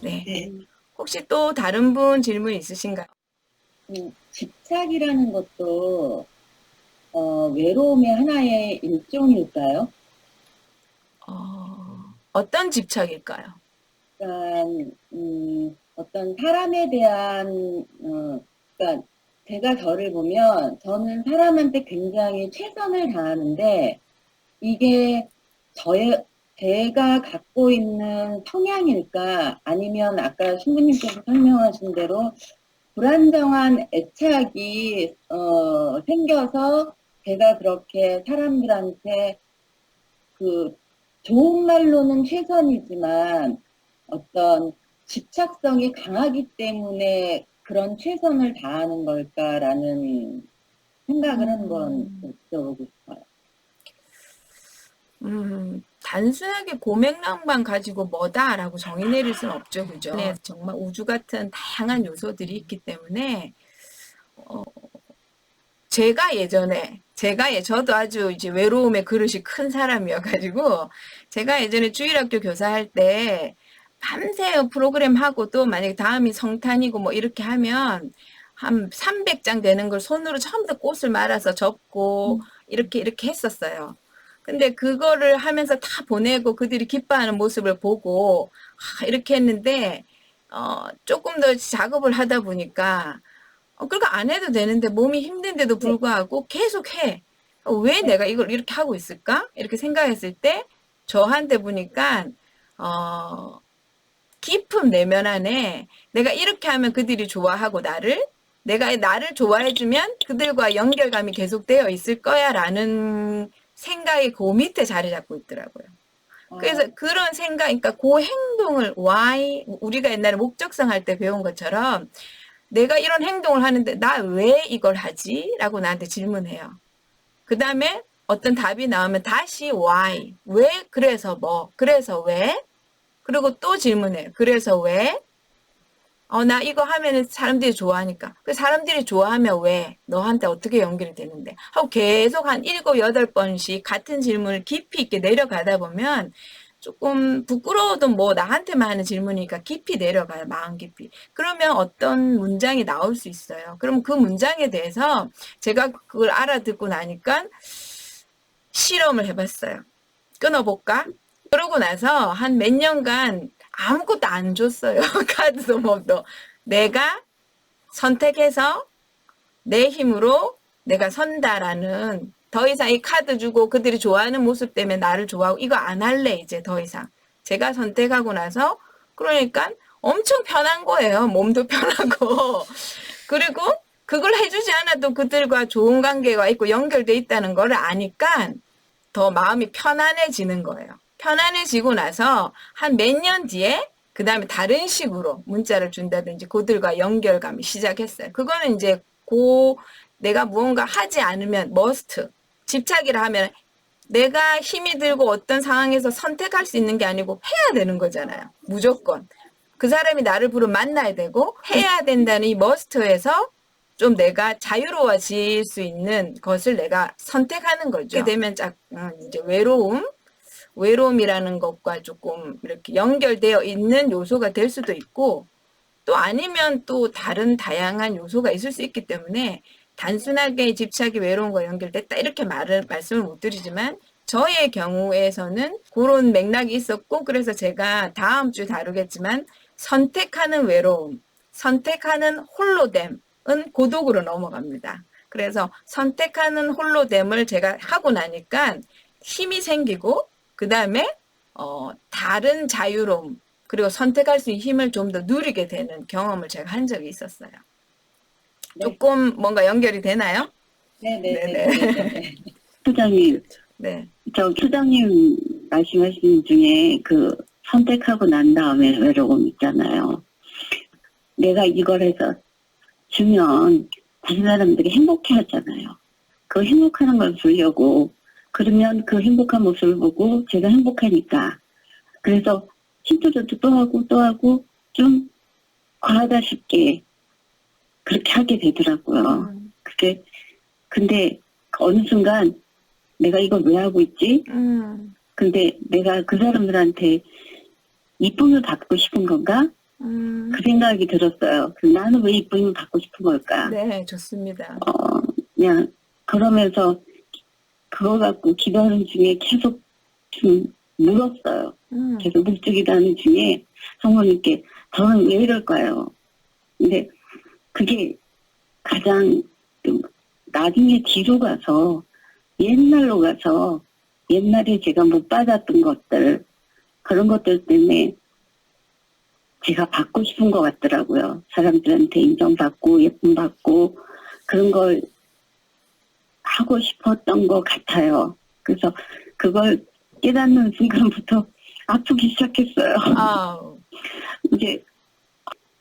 네. 네. 혹시 또 다른 분 질문 있으신가요? 집착이라는 것도 외로움의 하나의 일종일까요? 어떤 집착일까요? 그러니까 어떤 사람에 대한 그러니까 제가 저를 보면 저는 사람한테 굉장히 최선을 다하는데 이게 저의 제가 갖고 있는 성향일까 아니면 아까 신부님께서 설명하신 대로 불안정한 애착이 생겨서 제가 그렇게 사람들한테 그 좋은 말로는 최선이지만 어떤 집착성이 강하기 때문에 그런 최선을 다하는 걸까라는 생각을 한번 여쭤보고 싶어요. 단순하게 고맥락만 가지고 뭐다라고 정의 내릴 수는 없죠, 그죠? 네, 정말 우주 같은 다양한 요소들이 있기 때문에, 저도 아주 이제 외로움의 그릇이 큰 사람이어가지고, 제가 예전에 주일학교 교사할 때, 밤새 프로그램 하고 또 만약에 다음이 성탄이고 뭐 이렇게 하면, 한 300장 되는 걸 손으로 처음부터 꽃을 말아서 접고, 이렇게 했었어요. 근데 그거를 하면서 다 보내고 그들이 기뻐하는 모습을 보고, 이렇게 했는데, 조금 더 작업을 하다 보니까, 그러니까 안 해도 되는데 몸이 힘든데도 네, 불구하고 계속 해. 왜 네, 내가 이걸 이렇게 하고 있을까? 이렇게 생각했을 때 저한테 보니까 어, 깊은 내면 안에 내가 이렇게 하면 그들이 좋아하고 내가 나를 좋아해주면 그들과 연결감이 계속되어 있을 거야라는 생각이 그 밑에 자리 잡고 있더라고요. 어, 그래서 그런 생각, 그러니까 그 행동을 why 우리가 옛날에 목적성 할 때 배운 것처럼 내가 이런 행동을 하는데 나 왜 이걸 하지? 라고 나한테 질문해요. 그 다음에 어떤 답이 나오면 다시 why, 왜, 그래서 뭐, 그래서 왜, 그리고 또 질문해요. 그래서 왜, 나 이거 하면은 사람들이 좋아하니까. 그 사람들이 좋아하면 왜, 너한테 어떻게 연결이 되는데. 하고 계속 한 7, 8번씩 같은 질문을 깊이 있게 내려가다 보면 조금 부끄러워도 뭐 나한테만 하는 질문이니까 깊이 내려가요. 마음 깊이. 그러면 어떤 문장이 나올 수 있어요. 그럼 그 문장에 대해서 제가 그걸 알아듣고 나니까 실험을 해봤어요. 끊어볼까? 그러고 나서 한 몇 년간 아무것도 안 줬어요. 카드도 뭐도. 내가 선택해서 내 힘으로 내가 선다라는 더 이상 이 카드 주고 그들이 좋아하는 모습 때문에 나를 좋아하고 이거 안 할래 이제 더 이상. 제가 선택하고 나서 그러니까 엄청 편한 거예요. 몸도 편하고. 그리고 그걸 해주지 않아도 그들과 좋은 관계가 있고 연결돼 있다는 걸 아니까 더 마음이 편안해지는 거예요. 편안해지고 나서 한 몇 년 뒤에 그 다음에 다른 식으로 문자를 준다든지 그들과 연결감이 시작했어요. 그거는 이제 내가 무언가 하지 않으면 머스트 집착이라 하면 내가 힘이 들고 어떤 상황에서 선택할 수 있는 게 아니고 해야 되는 거잖아요. 무조건. 그 사람이 나를 부르면 만나야 되고 해야 된다는 이 머스트에서 좀 내가 자유로워질 수 있는 것을 내가 선택하는 거죠. 그렇게 되면 이제 외로움이라는 것과 조금 이렇게 연결되어 있는 요소가 될 수도 있고 또 아니면 또 다른 다양한 요소가 있을 수 있기 때문에 단순하게 집착이 외로움과 연결됐다 이렇게 말씀을 못 드리지만 저의 경우에서는 그런 맥락이 있었고 그래서 제가 다음 주에 다루겠지만 선택하는 외로움, 선택하는 홀로됨은 고독으로 넘어갑니다. 그래서 선택하는 홀로됨을 제가 하고 나니까 힘이 생기고 그 다음에 다른 자유로움 그리고 선택할 수 있는 힘을 좀 더 누리게 되는 경험을 제가 한 적이 있었어요. 네, 조금 뭔가 연결이 되나요? 네, 네, 네, 네네. 네, 네, 네. 소장님, 그렇죠. 네. 소장님 말씀하신 중에 그 선택하고 난 다음에 외로움 있잖아요. 내가 이걸 해서 주면 다른 사람들이 행복해 하잖아요. 그 행복하는 걸 보려고 그러면 그 행복한 모습을 보고 제가 행복하니까 그래서 힘들어도 또 하고 좀 과하다 싶게 그렇게 하게 되더라고요. 그게 근데 어느 순간 내가 이걸 왜 하고 있지? 근데 내가 그 사람들한테 이쁨을 받고 싶은 건가? 그 생각이 들었어요. 나는 왜 이쁨을 받고 싶은 걸까? 네, 좋습니다. 그냥 그러면서 그거 갖고 기도하는 중에 계속 좀 물었어요. 계속 묵주기도하는 중에 성모님께 저는 왜 이럴까요? 근데 그게 가장 좀 나중에 뒤로 가서 옛날로 가서 옛날에 제가 못 받았던 것들 그런 것들 때문에 제가 받고 싶은 것 같더라고요. 사람들한테 인정받고 예쁨받고 그런 걸 하고 싶었던 것 같아요. 그래서 그걸 깨닫는 순간부터 아프기 시작했어요. 아우. 이제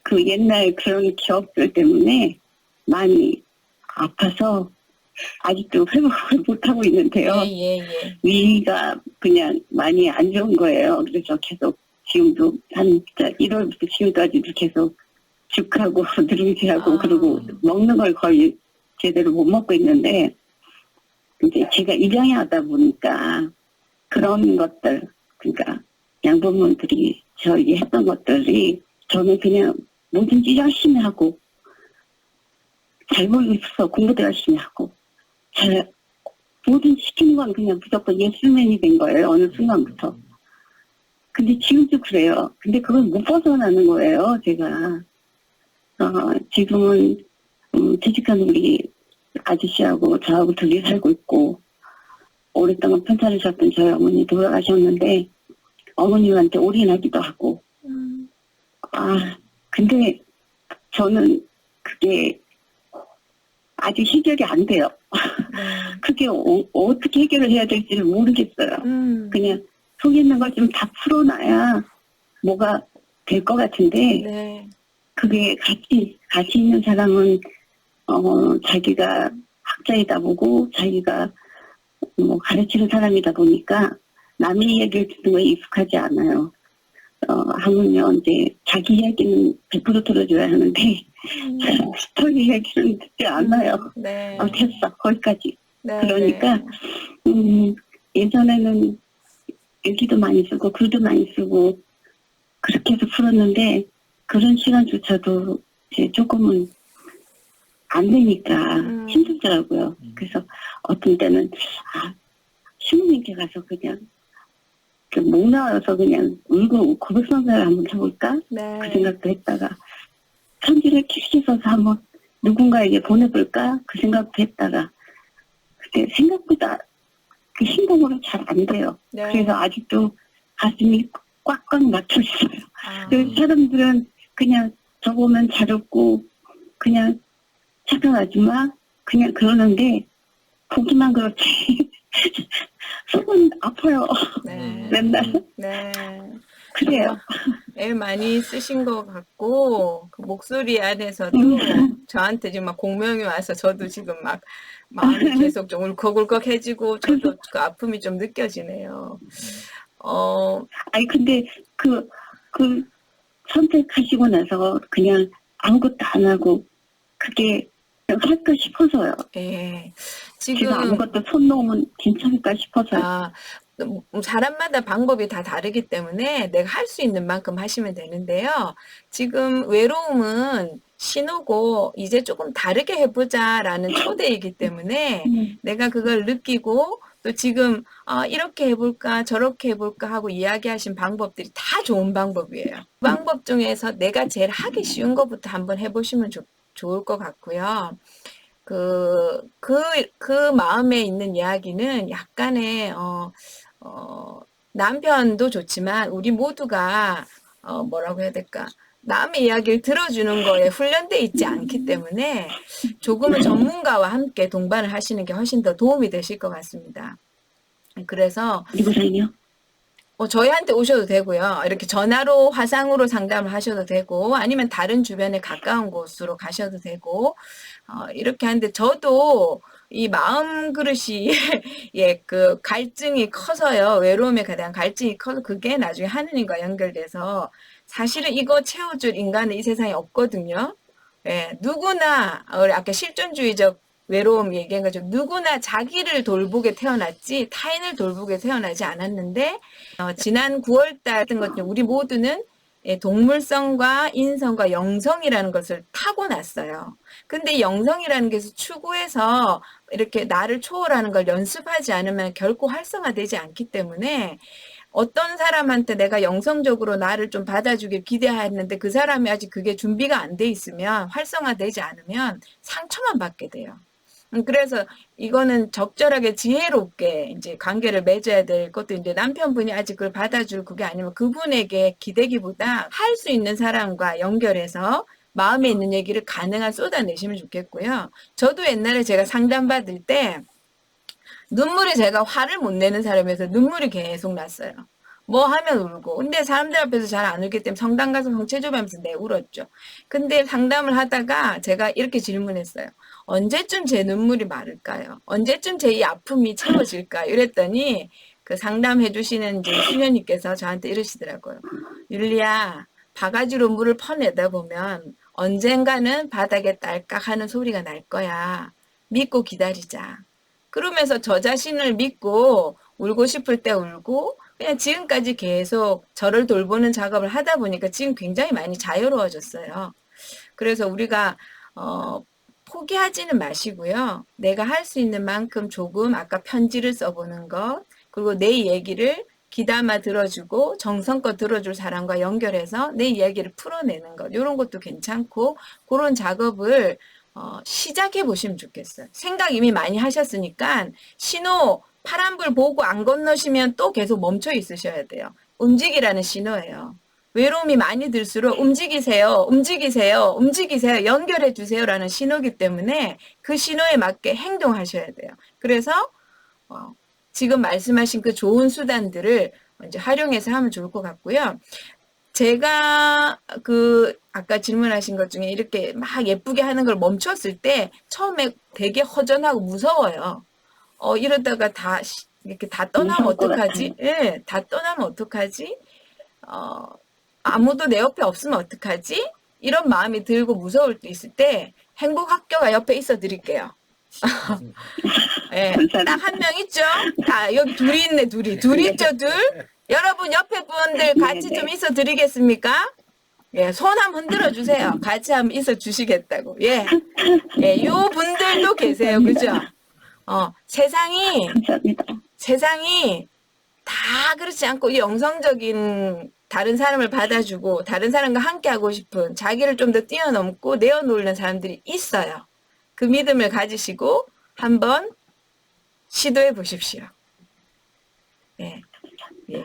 그 옛날 그런 기억들 때문에 많이 아파서 아직도 회복을 못하고 있는데요. 예. 위가 그냥 많이 안 좋은 거예요. 그래서 계속 지금도 한 1월부터 지금까지도 계속 죽하고 누룽지하고 그리고 먹는 걸 거의 제대로 못 먹고 있는데 이제 제가 입양하다 보니까 그런 것들 그러니까 양부모들이 저에게 했던 것들이 저는 그냥 뭐든지 열심히 하고 잘 보이고 싶어서 공부도 열심히 하고 뭐든 시키는 건 그냥 무조건 예스맨이 된 거예요. 어느 순간부터. 근데 지금도 그래요. 근데 그걸 못 벗어나는 거예요. 제가. 지금은 퇴직한 우리 아저씨하고 저하고 둘이 살고 있고 오랫동안 편찮으셨던 저희 어머니 돌아가셨는데 어머님한테 올인하기도 하고 근데 저는 그게 아직 해결이 안 돼요. 그게 어떻게 해결을 해야 될지를 모르겠어요. 그냥 속에 있는 걸 좀 다 풀어놔야 뭐가 될 것 같은데 네. 그게 같이 있는 사람은 자기가 학자이다 보고 자기가 뭐 가르치는 사람이다 보니까 남의 이야기를 듣는 거에 익숙하지 않아요. 하물며 이제 자기 이야기는 100% 들어줘야 하는데 자기 이야기는 듣지 않아요. 네. 됐어 거기까지. 네. 그러니까 예전에는 일기도 많이 쓰고 글도 많이 쓰고 그렇게 해서 풀었는데 그런 시간조차도 이제 조금은 안 되니까 힘들더라고요. 그래서 어떤 때는 신부님께 가서 그냥 목 나와서 그냥 울고 고백성사를 한번 해볼까? 네. 그 생각도 했다가 편지를 길게 써서 한번 누군가에게 보내볼까? 그 생각도 했다가 그때 생각보다 그 행동으로 잘 안 돼요. 네. 그래서 아직도 가슴이 꽉꽉 막혀 있어요. 그 사람들은 그냥 저보면 잘 웃고 그냥 착한 아줌마 그냥 그러는데 보기만 그렇지 속은 아파요. 네. 맨날. 네. 그래요. 애 많이 쓰신 것 같고 그 목소리 안에서도 저한테 지금 막 공명이 와서 저도 지금 막 마음이 계속 좀 울컥울컥해지고 저도 그 아픔이 좀 느껴지네요. 아니 근데 그 선택하시고 나서 그냥 아무것도 안 하고 그게 할까 싶어서요. 예. 제가 지금 아무것도 손 놓으면 괜찮을까 싶어서요. 사람마다 방법이 다 다르기 때문에 내가 할 수 있는 만큼 하시면 되는데요. 지금 외로움은 신호고 이제 조금 다르게 해보자라는 초대이기 때문에 내가 그걸 느끼고 또 지금 이렇게 해볼까 저렇게 해볼까 하고 이야기하신 방법들이 다 좋은 방법이에요. 그 방법 중에서 내가 제일 하기 쉬운 것부터 한번 해보시면 좋을 것 같고요. 그 마음에 있는 이야기는 약간의, 남편도 좋지만, 우리 모두가, 뭐라고 해야 될까. 남의 이야기를 들어주는 거에 훈련돼 있지 않기 때문에 조금은 전문가와 함께 동반을 하시는 게 훨씬 더 도움이 되실 것 같습니다. 그래서, 누구랑요? 저희한테 오셔도 되고요. 이렇게 전화로 화상으로 상담을 하셔도 되고 아니면 다른 주변에 가까운 곳으로 가셔도 되고 이렇게 하는데 저도 이 마음 그릇이 예, 그 갈증이 커서요. 외로움에 대한 갈증이 커서 그게 나중에 하느님과 연결돼서 사실은 이거 채워줄 인간은 이 세상에 없거든요. 예, 누구나 우리 아까 실존주의적 외로움 얘기한 거죠. 누구나 자기를 돌보게 태어났지 타인을 돌보게 태어나지 않았는데 지난 9월 달 같은 것처럼 우리 모두는 예, 동물성과 인성과 영성이라는 것을 타고났어요. 근데 영성이라는 것을 추구해서 이렇게 나를 초월하는 걸 연습하지 않으면 결코 활성화되지 않기 때문에 어떤 사람한테 내가 영성적으로 나를 좀 받아주길 기대했는데 그 사람이 아직 그게 준비가 안 돼 있으면 활성화되지 않으면 상처만 받게 돼요. 그래서 이거는 적절하게 지혜롭게 이제 관계를 맺어야 될 것도 이제 남편분이 아직 그걸 받아줄 그게 아니면 그분에게 기대기보다 할 수 있는 사람과 연결해서 마음에 있는 얘기를 가능한 쏟아내시면 좋겠고요. 저도 옛날에 제가 상담받을 때 눈물이 제가 화를 못 내는 사람이어서 눈물이 계속 났어요. 뭐 하면 울고. 근데 사람들 앞에서 잘 안 울기 때문에 성당 가서 성체조하면서 내 울었죠. 근데 상담을 하다가 제가 이렇게 질문했어요. 언제쯤 제 눈물이 마를까요? 언제쯤 제 이 아픔이 채워질까요? 이랬더니 그 상담해 주시는 이제 수녀님께서 저한테 이러시더라고요. 율리야, 바가지로 물을 퍼내다 보면 언젠가는 바닥에 딸깍 하는 소리가 날 거야. 믿고 기다리자. 그러면서 저 자신을 믿고 울고 싶을 때 울고 그냥 지금까지 계속 저를 돌보는 작업을 하다 보니까 지금 굉장히 많이 자유로워졌어요. 그래서 우리가 포기하지는 마시고요. 내가 할 수 있는 만큼 조금 아까 편지를 써보는 것 그리고 내 얘기를 귀담아 들어주고 정성껏 들어줄 사람과 연결해서 내 이야기를 풀어내는 것 이런 것도 괜찮고 그런 작업을 시작해 보시면 좋겠어요. 생각 이미 많이 하셨으니까 신호 파란불 보고 안 건너시면 또 계속 멈춰 있으셔야 돼요. 움직이라는 신호예요. 외로움이 많이 들수록 움직이세요, 움직이세요, 움직이세요, 연결해 주세요라는 신호이기 때문에 그 신호에 맞게 행동하셔야 돼요. 그래서 지금 말씀하신 그 좋은 수단들을 이제 활용해서 하면 좋을 것 같고요. 제가 그 아까 질문하신 것 중에 이렇게 막 예쁘게 하는 걸 멈췄을 때 처음에 되게 허전하고 무서워요. 이러다가 이렇게 다 떠나면 어떡하지? 예, 다 떠나면 어떡하지? 아무도 내 옆에 없으면 어떡하지? 이런 마음이 들고 무서울 때 있을 때 행복학교가 옆에 있어 드릴게요. 예, 딱 한 명 있죠? 여기 둘이 있네, 둘 있죠, 둘? 여러분 옆에 분들 같이 좀 있어 드리겠습니까? 예, 손 한번 흔들어 주세요. 같이 한번 있어 주시겠다고. 예. 예, 요 분들도 계세요. 그죠? 감사합니다. 세상이 다 그렇지 않고 이 영성적인 다른 사람을 받아주고 다른 사람과 함께 하고 싶은 자기를 좀 더 뛰어넘고 내어놓는 사람들이 있어요. 그 믿음을 가지시고 한번 시도해 보십시오. 예. 예.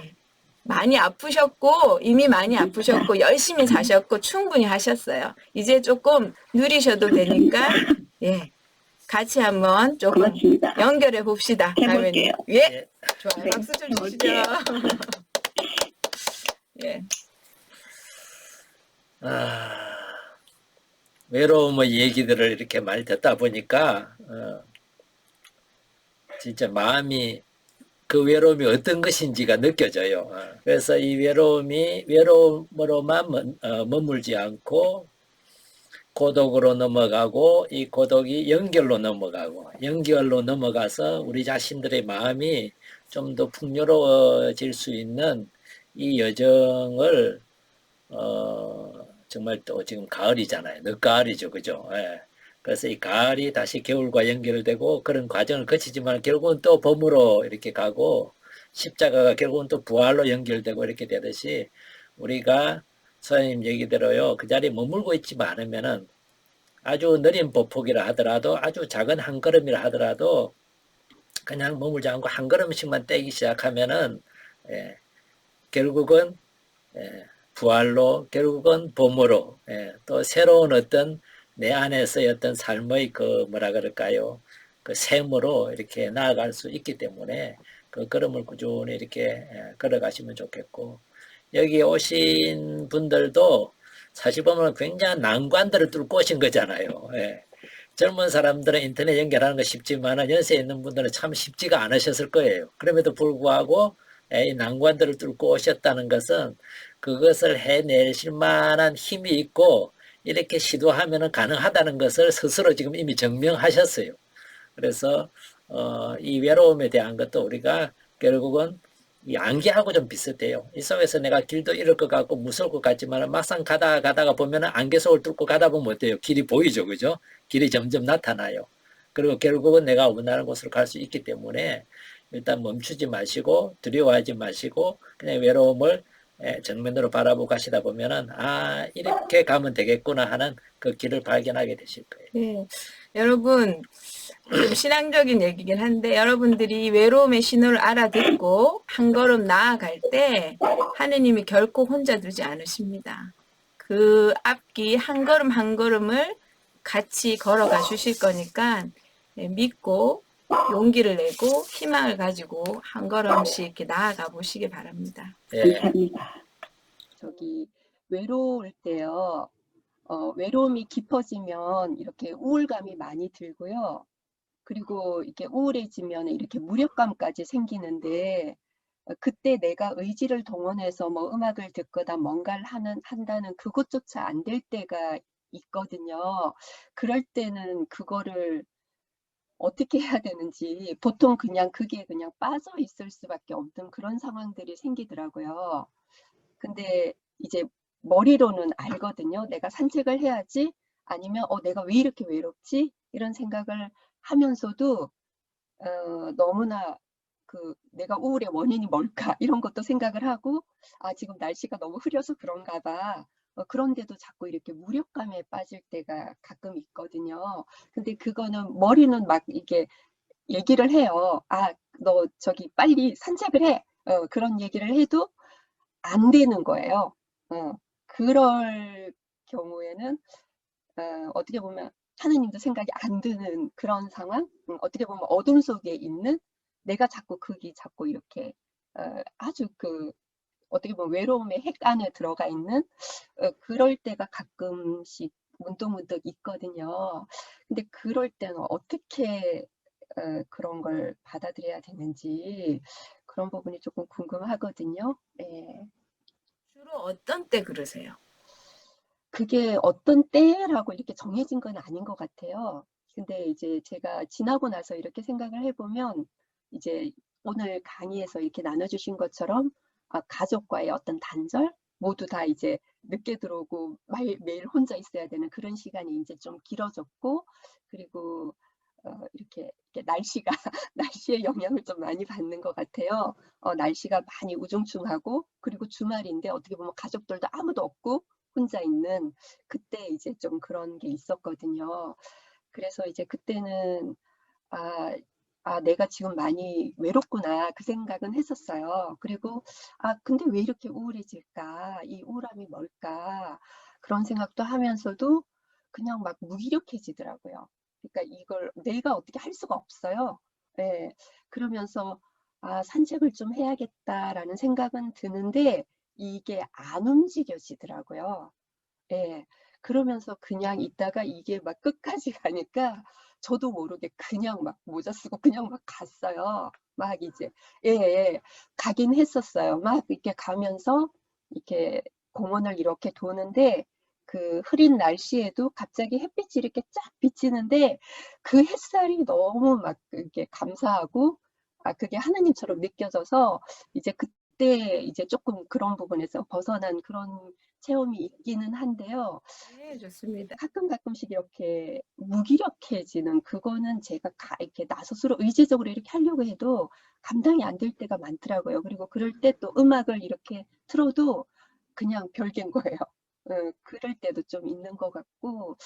많이 아프셨고 이미 많이 아프셨고 열심히 사셨고 충분히 하셨어요. 이제 조금 누리셔도 되니까 예. 같이 한번 조금 고맙습니다. 연결해 봅시다. 해볼게요. 예. 좋아요. 네, 박수 좀 주시죠. 해볼게요. 예. 외로움의 얘기들을 이렇게 많이 듣다 보니까 진짜 마음이 그 외로움이 어떤 것인지가 느껴져요. 그래서 이 외로움으로만 머물지 않고 고독으로 넘어가고 이 고독이 연결로 넘어가서 우리 자신들의 마음이 좀 더 풍요로워질 수 있는 이 여정을 정말 또 지금 가을이잖아요. 늦가을이죠. 그죠? 예. 그래서 이 가을이 다시 겨울과 연결되고 그런 과정을 거치지만 결국은 또 봄으로 이렇게 가고 십자가가 결국은 또 부활로 연결되고 이렇게 되듯이 우리가 선생님 얘기대로요. 그 자리에 머물고 있지만 않으면은 아주 느린 보폭이라 하더라도 아주 작은 한 걸음이라 하더라도 그냥 머물지 않고 한 걸음씩만 떼기 시작하면은 결국은 부활로 결국은 봄으로 또 새로운 어떤 내 안에서의 어떤 삶의 그 뭐라 그럴까요? 그 샘으로 이렇게 나아갈 수 있기 때문에 그 걸음을 꾸준히 이렇게 걸어가시면 좋겠고 여기 오신 분들도 사실 보면 굉장한 난관들을 뚫고 오신 거잖아요. 젊은 사람들은 인터넷 연결하는 거 쉽지만 연세 있는 분들은 참 쉽지가 않으셨을 거예요. 그럼에도 불구하고 이 난관들을 뚫고 오셨다는 것은 그것을 해내실 만한 힘이 있고 이렇게 시도하면 가능하다는 것을 스스로 지금 이미 증명하셨어요. 그래서 이 외로움에 대한 것도 우리가 결국은 이 안개하고 좀 비슷해요. 이 속에서 내가 길도 잃을 것 같고 무서울 것 같지만 막상 가다가 보면은 안개 속을 뚫고 가다 보면 어때요? 길이 보이죠, 그죠? 길이 점점 나타나요. 그리고 결국은 내가 원하는 곳으로 갈 수 있기 때문에 일단 멈추지 마시고 두려워하지 마시고 그냥 외로움을 정면으로 바라보고 가시다 보면은 아 이렇게 가면 되겠구나 하는 그 길을 발견하게 되실 거예요. 네. 여러분, 좀 신앙적인 얘기긴 한데 여러분들이 외로움의 신호를 알아듣고 한 걸음 나아갈 때 하느님이 결코 혼자 두지 않으십니다. 그 앞길 한 걸음 한 걸음을 같이 걸어가 주실 거니까 믿고 용기를 내고 희망을 가지고 한 걸음씩 이렇게 나아가 보시기 바랍니다. 예. 감사합니다. 저기 외로울 때요. 외로움이 깊어지면 이렇게 우울감이 많이 들고요. 그리고 이렇게 우울해지면 이렇게 무력감까지 생기는데 그때 내가 의지를 동원해서 뭐 음악을 듣거나 뭔가를 한다는 그것조차 안 될 때가 있거든요. 그럴 때는 그거를 어떻게 해야 되는지 보통 그냥 그게 그냥 빠져 있을 수밖에 없는 그런 상황들이 생기더라고요. 근데 이제 머리로는 알거든요. 내가 산책을 해야지 아니면 내가 왜 이렇게 외롭지? 이런 생각을 하면서도 너무나 그 내가 우울의 원인이 뭘까? 이런 것도 생각을 하고 지금 날씨가 너무 흐려서 그런가 봐. 그런데도 자꾸 이렇게 무력감에 빠질 때가 가끔 있거든요. 근데 그거는 머리는 막 이게 얘기를 해요. 너 저기 빨리 산책을 해. 그런 얘기를 해도 안 되는 거예요. 그럴 경우에는 어떻게 보면 하느님도 생각이 안 드는 그런 상황, 어떻게 보면 어둠 속에 있는 내가 자꾸 자꾸 이렇게 아주 어떻게 보면 외로움의 핵 안에 들어가 있는 그럴 때가 가끔씩 문득문득 있거든요. 근데 그럴 때는 어떻게 그런 걸 받아들여야 되는지 그런 부분이 조금 궁금하거든요. 네. 주로 어떤 때 그러세요? 그게 어떤 때라고 이렇게 정해진 건 아닌 것 같아요. 근데 이제 제가 지나고 나서 이렇게 생각을 해보면 이제 오늘 강의에서 이렇게 나눠주신 것처럼 가족과의 어떤 단절 모두 다 이제 늦게 들어오고 매일 혼자 있어야 되는 그런 시간이 이제 좀 길어졌고 그리고 이렇게 날씨의 영향을 좀 많이 받는 것 같아요. 날씨가 많이 우중충하고 그리고 주말인데 어떻게 보면 가족들도 아무도 없고 혼자 있는 그때 이제 좀 그런 게 있었거든요. 그래서 이제 그때는 내가 지금 많이 외롭구나 그 생각은 했었어요. 그리고 근데 왜 이렇게 우울해질까? 이 우울함이 뭘까? 그런 생각도 하면서도 그냥 막 무기력해지더라고요. 그러니까 이걸 내가 어떻게 할 수가 없어요. 예. 그러면서 산책을 좀 해야겠다라는 생각은 드는데 이게 안 움직여지더라고요. 예. 그러면서 그냥 있다가 이게 막 끝까지 가니까 저도 모르게 그냥 막 모자 쓰고 그냥 막 갔어요. 막 이제 예. 가긴 했었어요. 막 이렇게 가면서 이렇게 공원을 이렇게 도는데 그 흐린 날씨에도 갑자기 햇빛이 이렇게 쫙 비치는데 그 햇살이 너무 막 이렇게 감사하고 그게 하나님처럼 느껴져서 이제 그때 이제 조금 그런 부분에서 벗어난 그런 체험이 있기는 한데요. 네, 좋습니다. 가끔씩 이렇게 무기력해지는 그거는 제가 이렇게 나 스스로 의지적으로 이렇게 하려고 해도 감당이 안 될 때가 많더라고요. 그리고 그럴 때 또 음악을 이렇게 틀어도 그냥 별개인 거예요. 그럴 때도 좀 있는 것 같고,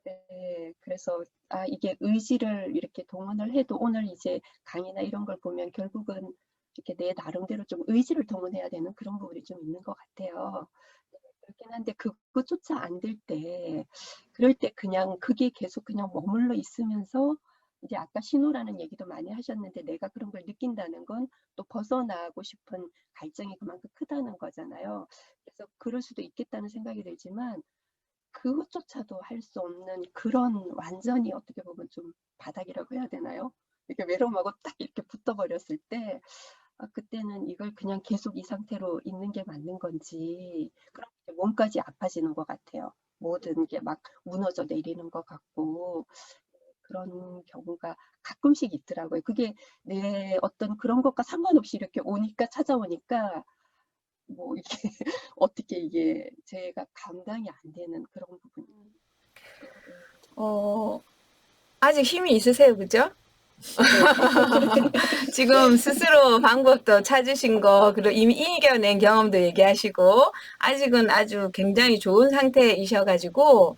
네, 그래서 이게 의지를 이렇게 동원을 해도 오늘 이제 강의나 이런 걸 보면 결국은 이렇게 내 나름대로 좀 의지를 동원해야 되는 그런 부분이 좀 있는 것 같아요. 그렇긴 한데 그것조차 안 될 때, 그럴 때 그냥 그게 계속 그냥 머물러 있으면서 이제 아까 신호라는 얘기도 많이 하셨는데 내가 그런 걸 느낀다는 건 또 벗어나고 싶은 갈증이 그만큼 크다는 거잖아요. 그래서 그럴 수도 있겠다는 생각이 들지만 그것조차도 할 수 없는 그런 완전히 어떻게 보면 좀 바닥이라고 해야 되나요? 이렇게 외로움하고 딱 이렇게 붙어버렸을 때 그때는 이걸 그냥 계속 이 상태로 있는 게 맞는 건지 그럼 몸까지 아파지는 것 같아요. 모든 게 막 무너져 내리는 것 같고 그런 경우가 가끔씩 있더라고요. 그게 내 어떤 그런 것과 상관없이 이렇게 오니까 찾아오니까 뭐 이게 어떻게 이게 제가 감당이 안 되는 그런 부분이. 아직 힘이 있으세요, 그죠? 지금 스스로 방법도 찾으신 거, 그리고 이미 이겨낸 경험도 얘기하시고, 아직은 아주 굉장히 좋은 상태이셔가지고,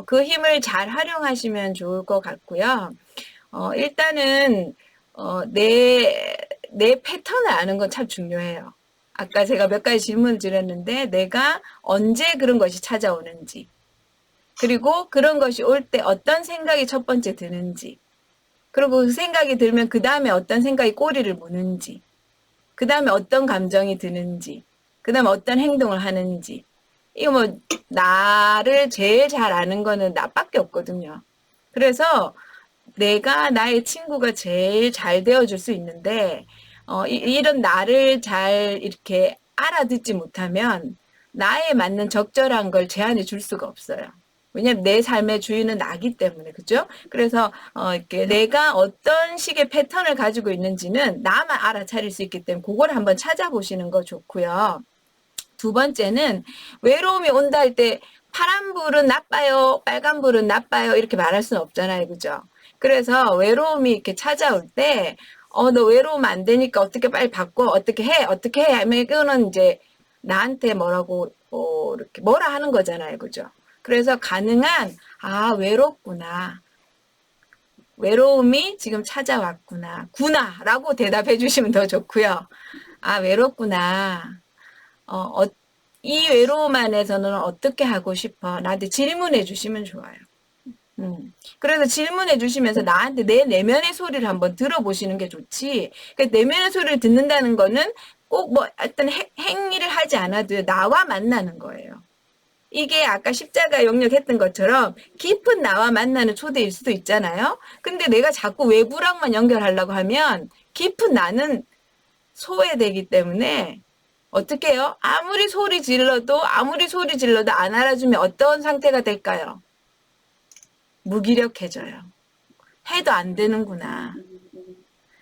그 힘을 잘 활용하시면 좋을 것 같고요. 일단은, 내 패턴을 아는 건 참 중요해요. 아까 제가 몇 가지 질문을 드렸는데, 내가 언제 그런 것이 찾아오는지, 그리고 그런 것이 올 때 어떤 생각이 첫 번째 드는지, 그리고 그 생각이 들면 그 다음에 어떤 생각이 꼬리를 무는지, 그 다음에 어떤 감정이 드는지, 그 다음에 어떤 행동을 하는지. 이거 뭐, 나를 제일 잘 아는 거는 나밖에 없거든요. 그래서 내가 나의 친구가 제일 잘 되어줄 수 있는데, 이런 나를 잘 이렇게 알아듣지 못하면 나에 맞는 적절한 걸 제안해 줄 수가 없어요. 왜냐면 내 삶의 주인은 나기 때문에, 그죠? 그래서, 이렇게 내가 어떤 식의 패턴을 가지고 있는지는 나만 알아차릴 수 있기 때문에 그걸 한번 찾아보시는 거 좋고요. 두 번째는 외로움이 온다 할 때 파란불은 나빠요, 빨간불은 나빠요, 이렇게 말할 수는 없잖아요, 그죠? 그래서 외로움이 이렇게 찾아올 때, 너 외로우면 안 되니까 어떻게 빨리 바꿔, 어떻게 해, 하면 이거는 이제 나한테 뭐라고, 이렇게 뭐라 하는 거잖아요, 그죠? 그래서 가능한, 외롭구나. 외로움이 지금 찾아왔구나. 라고 대답해 주시면 더 좋고요. 외롭구나. 이 외로움 안에서는 어떻게 하고 싶어? 나한테 질문해 주시면 좋아요. 그래서 질문해 주시면서 나한테 내 내면의 소리를 한번 들어보시는 게 좋지. 내면의 소리를 듣는다는 거는 꼭 뭐 어떤 행위를 하지 않아도 나와 만나는 거예요. 이게 아까 십자가 영역했던 것처럼 깊은 나와 만나는 초대일 수도 있잖아요. 근데 내가 자꾸 외부랑만 연결하려고 하면 깊은 나는 소외되기 때문에 어떻게 해요? 아무리 소리 질러도 안 알아주면 어떤 상태가 될까요? 무기력해져요. 해도 안 되는구나.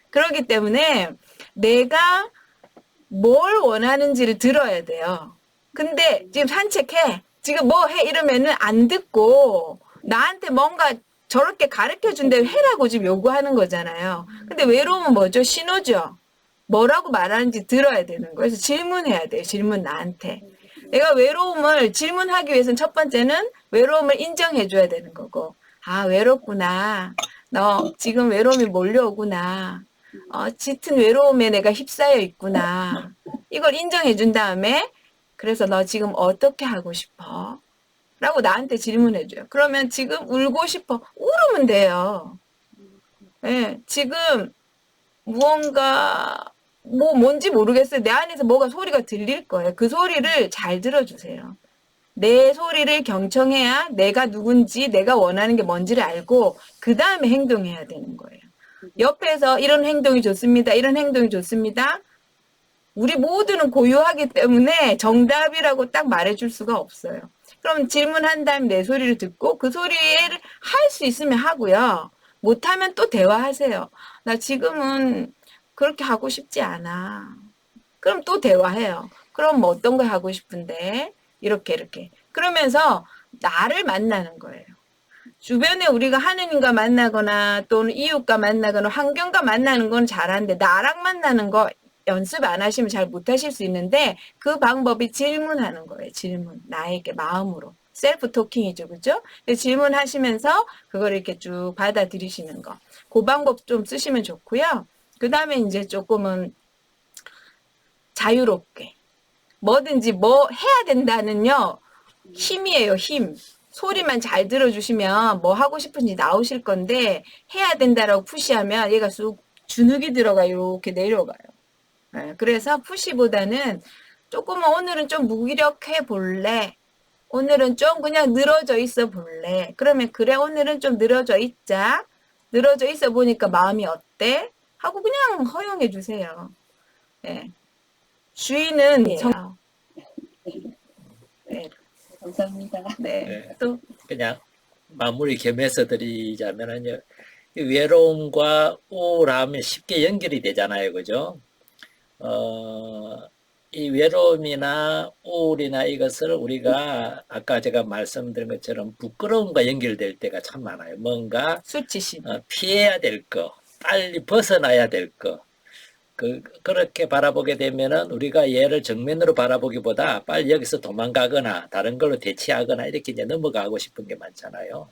그렇기 때문에 내가 뭘 원하는지를 들어야 돼요. 근데 지금 산책해. 지금 뭐 해? 이러면은 안 듣고 나한테 뭔가 저렇게 가르쳐 준대 해라고 지금 요구하는 거잖아요. 근데 외로움은 뭐죠? 신호죠. 뭐라고 말하는지 들어야 되는 거예요. 그래서 질문해야 돼요. 질문 나한테. 내가 외로움을 질문하기 위해서는 첫 번째는 외로움을 인정해 줘야 되는 거고. 외롭구나. 너 지금 외로움이 몰려오구나. 짙은 외로움에 내가 휩싸여 있구나. 이걸 인정해 준 다음에 그래서 너 지금 어떻게 하고 싶어? 라고 나한테 질문해 줘요. 그러면 지금 울고 싶어. 울으면 돼요. 네, 지금 무언가 뭔지 모르겠어요. 내 안에서 뭐가 소리가 들릴 거예요. 그 소리를 잘 들어주세요. 내 소리를 경청해야 내가 누군지 내가 원하는 게 뭔지를 알고 그 다음에 행동해야 되는 거예요. 옆에서 이런 행동이 좋습니다. 이런 행동이 좋습니다. 우리 모두는 고유하기 때문에 정답이라고 딱 말해줄 수가 없어요. 그럼 질문한 다음에 내 소리를 듣고 그 소리를 할 수 있으면 하고요. 못하면 또 대화하세요. 나 지금은 그렇게 하고 싶지 않아. 그럼 또 대화해요. 그럼 뭐 어떤 거 하고 싶은데? 이렇게. 그러면서 나를 만나는 거예요. 주변에 우리가 하느님과 만나거나 또는 이웃과 만나거나 환경과 만나는 건 잘하는데 나랑 만나는 거 연습 안 하시면 잘 못하실 수 있는데 그 방법이 질문하는 거예요. 질문. 나에게 마음으로. 셀프 토킹이죠. 그죠? 질문하시면서 그걸 이렇게 쭉 받아들이시는 거. 그 방법 좀 쓰시면 좋고요. 그 다음에 이제 조금은 자유롭게. 뭐든지 뭐 해야 된다는요. 힘이에요. 힘. 소리만 잘 들어주시면 뭐 하고 싶은지 나오실 건데 해야 된다라고 푸시하면 얘가 쑥 주눅이 들어가 이렇게 내려가요. 네, 그래서 푸시보다는 조금은 오늘은 좀 무기력해 볼래. 오늘은 좀 그냥 늘어져 있어 볼래. 그러면 그래 오늘은 좀 늘어져 있자. 늘어져 있어 보니까 마음이 어때? 하고 그냥 허용해 주세요. 네. 주인은 네. 감사합니다. 네. 네. 또 그냥 마무리 겸해서 드리자면은요, 이 외로움과 우울함이 쉽게 연결이 되잖아요, 그죠? 이 외로움이나 우울이나 이것을 우리가 아까 제가 말씀드린 것처럼 부끄러움과 연결될 때가 참 많아요. 뭔가 수치심. 피해야 될 거, 빨리 벗어나야 될 거. 그렇게 바라보게 되면은 우리가 얘를 정면으로 바라보기보다 빨리 여기서 도망가거나 다른 걸로 대체하거나 이렇게 이제 넘어가고 싶은 게 많잖아요.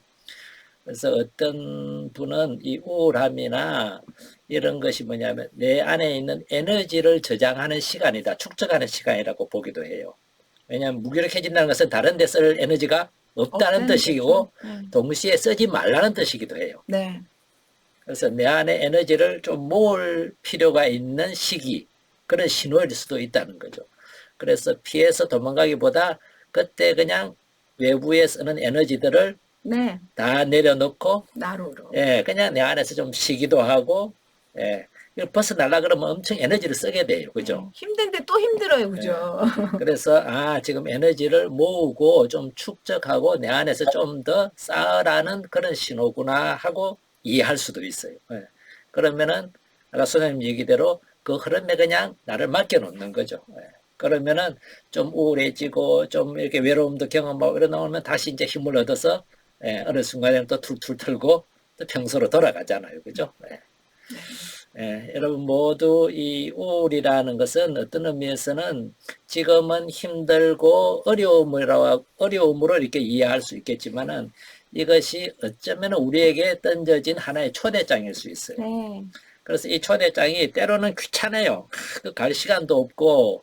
그래서 어떤 분은 이 우울함이나 이런 것이 뭐냐면 내 안에 있는 에너지를 저장하는 시간이다, 축적하는 시간이라고 보기도 해요. 왜냐하면 무기력해진다는 것은 다른 데 쓸 에너지가 없다는 뜻이고 동시에 쓰지 말라는 뜻이기도 해요. 네. 그래서 내 안에 에너지를 좀 모을 필요가 있는 시기, 그런 신호일 수도 있다는 거죠. 그래서 피해서 도망가기보다 그때 그냥 외부에 쓰는 에너지들을 네. 다 내려놓고, 나로로. 예, 그냥 내 안에서 좀 쉬기도 하고, 예, 이걸 벗어나려 그러면 엄청 에너지를 쓰게 돼요. 그죠? 힘든데 또 힘들어요. 그죠? 그래서, 지금 에너지를 모으고 좀 축적하고 내 안에서 좀 더 쌓으라는 그런 신호구나 하고 이해할 수도 있어요. 예. 그러면은, 아까 소장님 얘기대로 그 흐름에 그냥 나를 맡겨놓는 거죠. 예. 그러면은 좀 우울해지고 좀 이렇게 외로움도 경험하고 이러면 다시 이제 힘을 얻어서 어느 순간에는 또 툴툴 털고 또 평소로 돌아가잖아요. 그죠? 여러분 모두 이 우울이라는 것은 어떤 의미에서는 지금은 힘들고 어려움으로 이렇게 이해할 수 있겠지만은 이것이 어쩌면 우리에게 던져진 하나의 초대장일 수 있어요. 네. 그래서 이 초대장이 때로는 귀찮아요. 갈 시간도 없고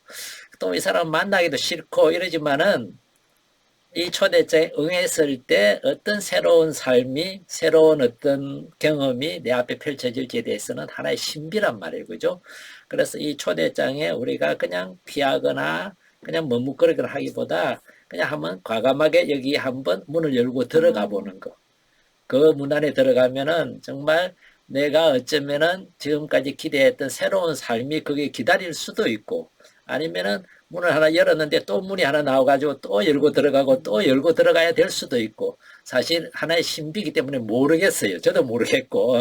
또 이 사람 만나기도 싫고 이러지만은 이 초대장에 응했을 때 어떤 새로운 삶이, 새로운 어떤 경험이 내 앞에 펼쳐질지에 대해서는 하나의 신비란 말이에요. 그죠? 그래서 이 초대장에 우리가 그냥 피하거나 그냥 머뭇거리거나 하기보다 그냥 한번 과감하게 여기 한번 문을 열고 들어가 보는 거. 그 문 안에 들어가면은 정말 내가 어쩌면은 지금까지 기대했던 새로운 삶이 그게 기다릴 수도 있고 아니면은 문을 하나 열었는데 또 문이 하나 나와가지고 또 열고 들어가고 또 열고 들어가야 될 수도 있고 사실 하나의 신비이기 때문에 모르겠어요. 저도 모르겠고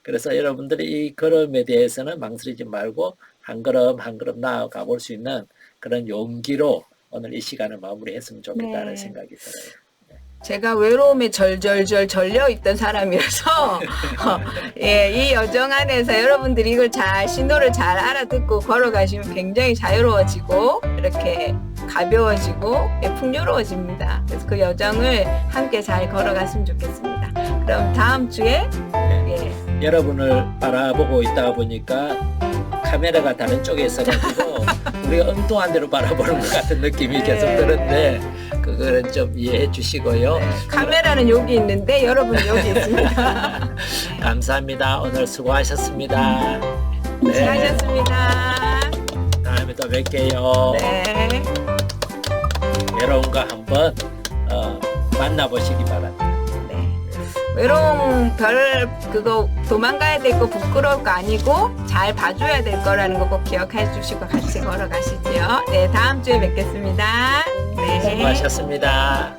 그래서 여러분들이 이 걸음에 대해서는 망설이지 말고 한 걸음 한 걸음 나아가 볼 수 있는 그런 용기로 오늘 이 시간을 마무리했으면 좋겠다는 네. 생각이 들어요. 제가 외로움에 절절절 절려 있던 사람이라서 이 여정 안에서 여러분들이 이걸 신호를 잘 알아듣고 걸어가시면 굉장히 자유로워지고 이렇게 가벼워지고 풍요로워집니다. 그래서 그 여정을 함께 잘 걸어갔으면 좋겠습니다. 그럼 다음 주에 여러분을 바라보고 있다 보니까 카메라가 다른 쪽에 있어가지고 우리가 엉뚱한 데로 바라보는 것 같은 느낌이 계속 드는데 그거는 좀 이해해 주시고요. 카메라는 여기 있는데 여러분은 여기 있습니다. 감사합니다. 오늘 수고하셨습니다. 수고하셨습니다. 다음에 또 뵐게요. 네. 외로움과 한번 만나보시기 바랍니다. 외로움 그거 도망가야 될 거 부끄러울 거 아니고 잘 봐줘야 될 거라는 거 꼭 기억해 주시고 같이 걸어가시죠. 네, 다음 주에 뵙겠습니다. 네. 수고하셨습니다.